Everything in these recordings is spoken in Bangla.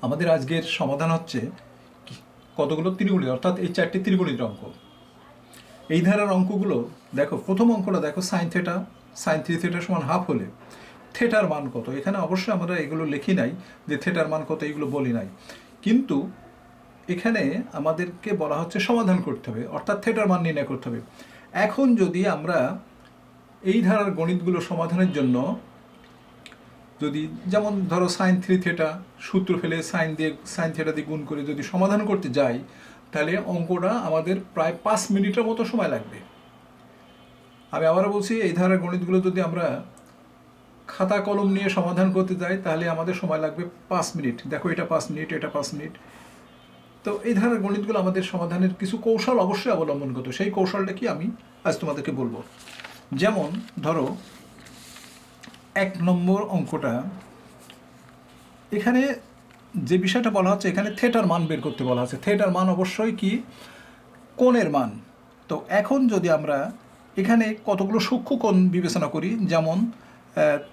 আমাদের আজকের সমাধান হচ্ছে কতগুলো ত্রিগুণিত, অর্থাৎ এই 4টি ত্রিগুণিত অঙ্ক। এই ধারার অঙ্কগুলো দেখো, প্রথম অঙ্কটা দেখো, সাইন থিটা সাইন 3 থিটা সমান হাফ হলে থিটার মান কত। এখানে অবশ্যই আমরা এগুলো লিখি নাই যে থিটার মান কত, এগুলো বলি নাই, কিন্তু এখানে আমাদেরকে বলা হচ্ছে সমাধান করতে হবে, অর্থাৎ থিটার মান নির্ণয় করতে হবে। এখন যদি আমরা এই ধারার গণিতগুলো সমাধানের জন্য যদি যেমন ধরো সাইন 3 থিটা সূত্র ফেলে সাইন থিটা দিয়ে গুণ করে যদি সমাধান করতে যাই, তাহলে অঙ্কটা আমাদের প্রায় 5 মিনিটের মতো সময় লাগবে। আমি আবারও বলছি, এই ধারার গণিতগুলো যদি আমরা খাতা কলম নিয়ে সমাধান করতে যাই, তাহলে আমাদের সময় লাগবে 5 মিনিট। দেখো, এটা 5 মিনিট, এটা 5 মিনিট। তো এই ধারার গণিতগুলো আমাদের সমাধানের কিছু কৌশল অবশ্যই অবলম্বন করতে, সেই কৌশলটা কি আমি আজ তোমাদেরকে বলবো। যেমন ধরো 1 নম্বর অঙ্কটা, এখানে যে বিষয়টা বলা হচ্ছে, এখানে থিটার মান বের করতে বলা হচ্ছে। থিটার মান অবশ্যই কি, কোণের মান। তো এখন যদি আমরা এখানে কতগুলো সূক্ষ্ম কোণ বিবেচনা করি, যেমন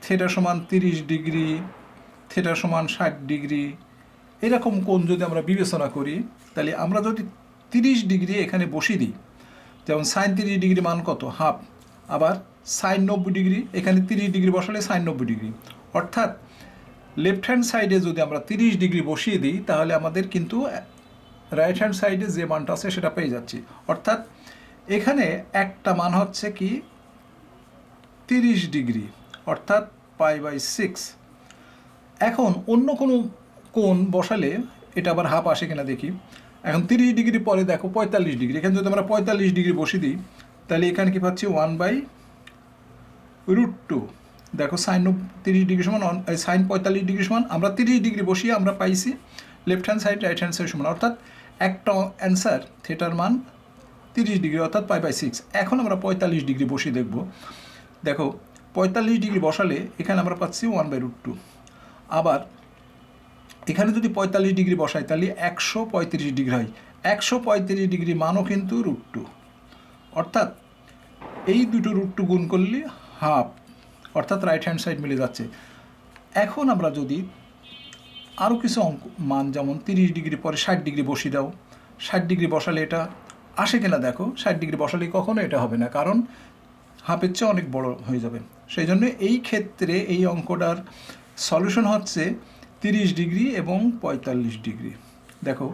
থিটা সমান 30 ডিগ্রি, থিটা সমান 60 ডিগ্রি, এরকম কোণ যদি আমরা বিবেচনা করি, তাহলে আমরা যদি 30 ডিগ্রি এখানে বসিয়ে দিই, যেমন সাইন 30 ডিগ্রি মান কত, হাফ। আবার সাইন 90 ডিগ্রি, এখানে 30 ডিগ্রি বসালে সাইন 90 ডিগ্রি, অর্থাৎ লেফট হ্যান্ড সাইডে যদি আমরা 30 ডিগ্রি বসিয়ে দিই, তাহলে আমাদের কিন্তু রাইট হ্যান্ড সাইডে যে মানটা আছে সেটা পেয়ে যাচ্ছি। অর্থাৎ এখানে একটা মান হচ্ছে কি 30 ডিগ্রি, অর্থাৎ π/6। এখন অন্য কোনো কোণ বসালে এটা আবার হাফ আসে কিনা দেখি। এখন 30 ডিগ্রি পরে দেখো 45 ডিগ্রি, এখানে যদি আমরা 45 ডিগ্রি বসিয়ে দিই, তাহলে এখানে কি পাচ্ছি 1/√2। দেখো সাইন 30 ডিগ্রি সমান সাইন 45 ডিগ্রি সমান, আমরা 30 ডিগ্রি বসিয়ে আমরা পাইছি left hand side right hand side সমান, অর্থাৎ একটা অ্যান্সার থিটার মান 30 ডিগ্রি, অর্থাৎ π/6। এখন আমরা 45 ডিগ্রি বসিয়ে দেখব। দেখো 45 ডিগ্রি বসালে এখানে আমরা পাচ্ছি 1/√2। আবার এখানে যদি 45 ডিগ্রি বসাই, তাহলে 135 ডিগ্রি হয়। 135 ডিগ্রি মানও কিন্তু √2, অর্থাৎ এই দুটো √2 গুণ করলে হাফ, অর্থাৎ রাইট হ্যান্ড সাইড মিলে যাচ্ছে। এখন আমরা যদি আরও কিছু অঙ্ক মান, যেমন 30 ডিগ্রি পরে 60 ডিগ্রি বসিয়ে দাও, 60 ডিগ্রি বসালে এটা আসে কিনা দেখো। 60 ডিগ্রি বসালে কখনো এটা হবে না, কারণ হাফের চেয়ে অনেক বড় হয়ে যাবে। সেই জন্য এই ক্ষেত্রে এই অঙ্কটার সলিউশন হচ্ছে 30 ডিগ্রি এবং 45 ডিগ্রি। দেখো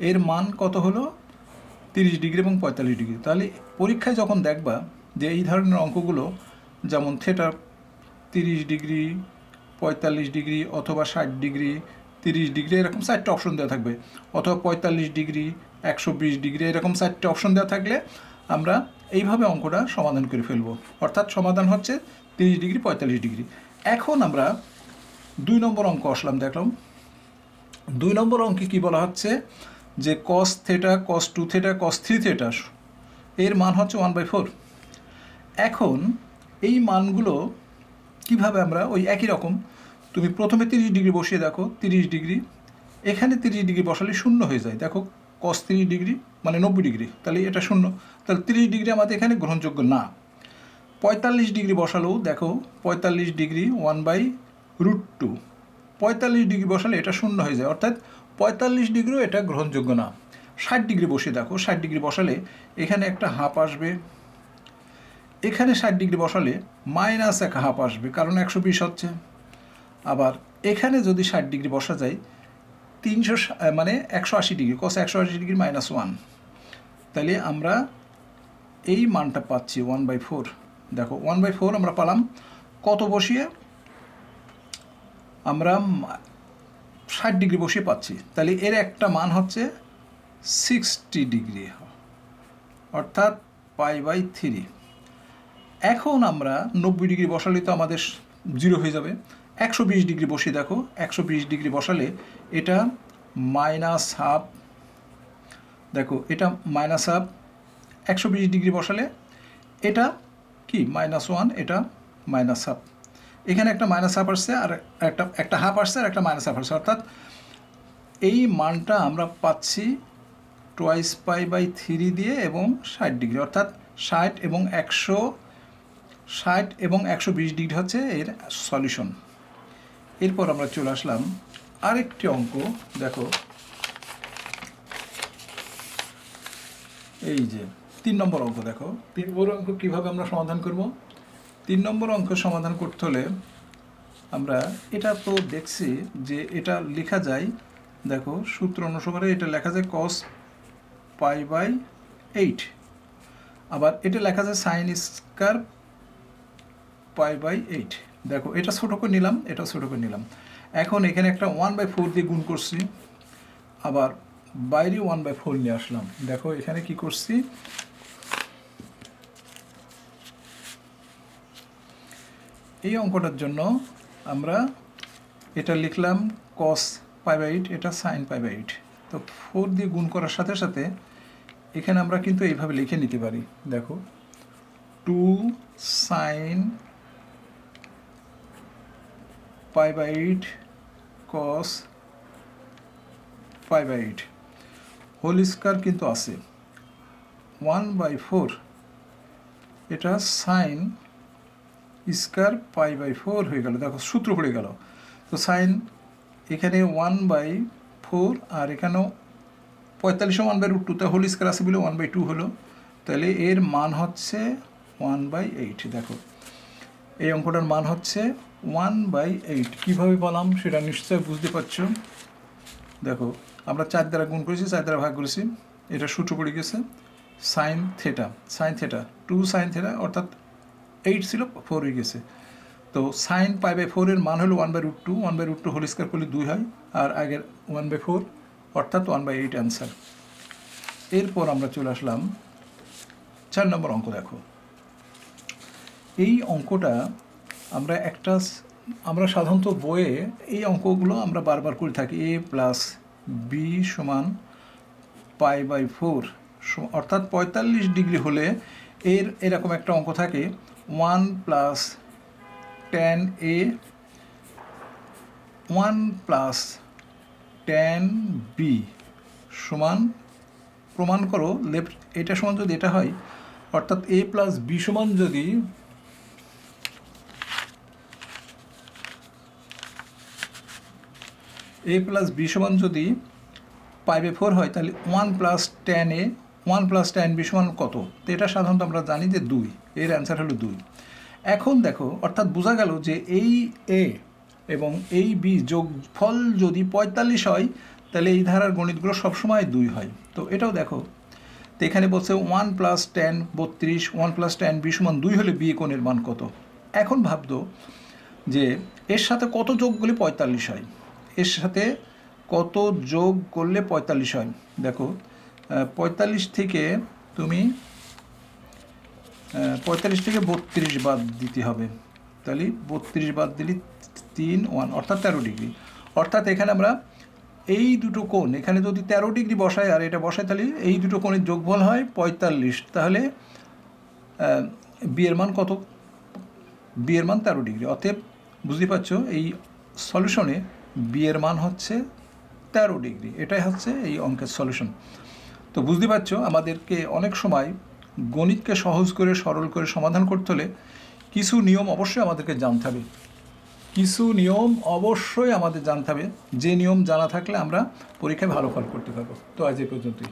এর মান কত হলো, 30 ডিগ্রি এবং 45 ডিগ্রি। তাহলে পরীক্ষায় যখন দেখবা যে এই ধরনের অঙ্কগুলো, যেমন থিটা 30 ডিগ্রি, 45 ডিগ্রি, অথবা 60 ডিগ্রি, 30 ডিগ্রি, এরকম 4টে অপশন দেওয়া থাকবে, অথবা 45 ডিগ্রি, 120 ডিগ্রি, এরকম 4টে অপশন দেওয়া থাকলে আমরা এইভাবে অঙ্কটা সমাধান করে ফেলবো। অর্থাৎ সমাধান হচ্ছে 30 ডিগ্রি 45 ডিগ্রি। এখন আমরা 2 নম্বর অঙ্ক আসলাম, দেখলাম 2 নম্বর অঙ্কে কি বলা হচ্ছে যে cos theta, cos 2 theta, cos 3 theta এর মান হচ্ছে 1/4। এখন এই মানগুলো কিভাবে আমরা, ওই একই রকম, তুমি প্রথমে 30 ডিগ্রি বসিয়ে দেখো, 30 ডিগ্রি, এখানে 30 ডিগ্রি বসালে শূন্য হয়ে যায়। দেখো cos 3 ডিগ্রি মানে 90 ডিগ্রি, তাহলে এটা শূন্য, তাহলে 30 ডিগ্রি আমাদের এখানে গ্রহণযোগ্য না। 45 ডিগ্রি বসালেও দেখো 45 ডিগ্রি 1/√2, 45 ডিগ্রি বসালে এটা শূন্য হয়ে যায়, অর্থাৎ 45 ডিগ্রিও এটা গ্রহণযোগ্য না। 60 ডিগ্রি বসিয়ে দেখো, 60 ডিগ্রি বসালে এখানে একটা হাফ আসবে, এখানে 60 ডিগ্রি বসালে -1 হাফ আসবে, কারণ 120 হচ্ছে। আবার এখানে যদি 60 ডিগ্রি বসা যায়, 180 ডিগ্রি, cos 180 ডিগ্রি -1, তাহলে আমরা এই মানটা পাচ্ছি 1/4। দেখো 1/4 আমরা পেলাম কত বসিয়ে, আমরা 60 ডিগ্রি বসিয়ে পাচ্ছি, তাহলে এর একটা মান হচ্ছে 60 ডিগ্রি, অর্থাৎ π/3। এখন আমরা 90 ডিগ্রি বসালে তো আমাদের 0 হয়ে যাবে। 120 ডিগ্রি বসিয়ে দেখো, 120 ডিগ্রি বসালে এটা -1/2, দেখো এটা -1/2। 120 ডিগ্রি বসালে এটা কি -1, এটা -1/2, এখানে একটা -1/2 আসছে, আর একটা হাফ আসছে, আর একটা -1/2 আসছে, অর্থাৎ এই মানটা আমরা পাচ্ছি 2 π/3 দিয়ে এবং 60 ডিগ্রি, অর্থাৎ 60 এবং 120 ডিগ্রি হচ্ছে এর সলিউশন। এরপর আমরা চলে আসলাম আরেকটি অঙ্ক দেখো, এই যে 3 নম্বর অঙ্ক দেখো। 3 নম্বর অঙ্ক কীভাবে আমরা সমাধান করব? 3 নম্বর অঙ্ক সমাধান করতে হলে আমরা এটা তো দেখছি যে এটা লেখা যায়, দেখো সূত্র অনুসারে এটা লেখা যায় cos π/8, আবার এটা লেখা যায় sin স্কয়ার π/8। দেখো এটা ছোটো করে নিলাম, এটা ছোটো করে নিলাম। এখন এখানে একটা 1/4 দিয়ে গুণ করছি, আবার বাইরে 1/4 নিয়ে আসলাম। দেখো এখানে কি করছি, এই অঙ্কটার জন্য আমরা এটা লিখলাম cos π/8, এটা sin π/8। তো 4 দিয়ে গুণ করার সাথে সাথে এখানে আমরা কিন্তু এইভাবে লিখে নিতে পারি। দেখো 2 sin π/8 cos π/8 হোল স্কয়ার কিন্তু আছে 1/4, এটা sin স্কয়ার π/4 হয়ে গেল। দেখো সূত্র পড়ে গেল। তো সাইন এখানে 1/4 আর এখানেও 45 1/√2, তা হোল স্কয়ার আছে বলে 1/2 হলো, তাহলে এর মান হচ্ছে 1/8। দেখো এই অঙ্কটার মান হচ্ছে 1/8। কীভাবে বললাম সেটা নিশ্চয়ই বুঝতে পারছো। দেখো আমরা 4 দ্বারা গুণ করেছি, 4 দ্বারা ভাগ করেছি, এটা সূত্র পড়ে গেছে সাইন থেটা, 2 sin থেটা, অর্থাৎ 8 ছিল 4 হয়ে গেছে। তো sin π/4 এর মান হলো 1/√2, 1/√2 হোল স্কয়ার করলে 2 হয়, আর আগের 1/4 অর্থাৎ 1/8 অ্যান্সার। এরপর আমরা চলে আসলাম 4 নম্বর অঙ্ক। দেখো এই অঙ্কটা আমরা সাধারণত বইয়ে এই অঙ্কগুলো আমরা বারবার করে থাকি। a + b সমান π/4, অর্থাৎ 45 ডিগ্রি হলে এরকম একটা অঙ্ক থাকে 1 + tan a 1 + tan b সমান, প্রমাণ করো লেফট, এটা সমান যদি এটা হয়, অর্থাৎ a + b সমান যদি a + b সমান যদি π/4 হয়, তাহলে 1 + tan a 1 + tan b সমান কত? তো এটা সাধারণত আমরা জানি যে 2, এর অ্যান্সার হলো 2। এখন দেখো, অর্থাৎ বোঝা গেল যে এই a এবং এই b যোগফল যদি 45 হয়, তাহলে এই ধারার গণিতগুলো সবসময় 2 হয়। তো এটাও দেখো, তো এখানে বলছে 1 + tan 32, 1 + tan b সমান 2 হলে b কোণের মান কত? এখন ভাবতো যে এর সাথে কত যোগ করলে 45 হয়, এর সাথে কত যোগ করলে 45 হয়। দেখো 45 থেকে তুমি 45 থেকে 32 বাদ দিতে হবে, তাহলে 32 বাদ দিলে 3 1, অর্থাৎ 13 ডিগ্রি। অর্থাৎ এখানে আমরা এই দুটো কোণ, এখানে যদি 13 ডিগ্রি বসাই আর এটা বসাই, তাহলে এই দুটো কোণের যোগফল হয় 45। তাহলে বি এর মান কত? বি এর মান 13 ডিগ্রি। অতএব বুঝতে পারছো এই সলিউশনে বি এর মান হচ্ছে 13 ডিগ্রি। এটাই হচ্ছে এই অঙ্কের সলিউশন। তো বুঝতে পারছো আমাদেরকে অনেক সময় গণিতকে সহজ করে সরল করে সমাধান করতে হলে কিছু নিয়ম অবশ্যই আমাদেরকে জানতে হবে, যে নিয়ম জানা থাকলে আমরা পরীক্ষায় ভালো ফল করতে পারবো। তো আজ এই পর্যন্তই।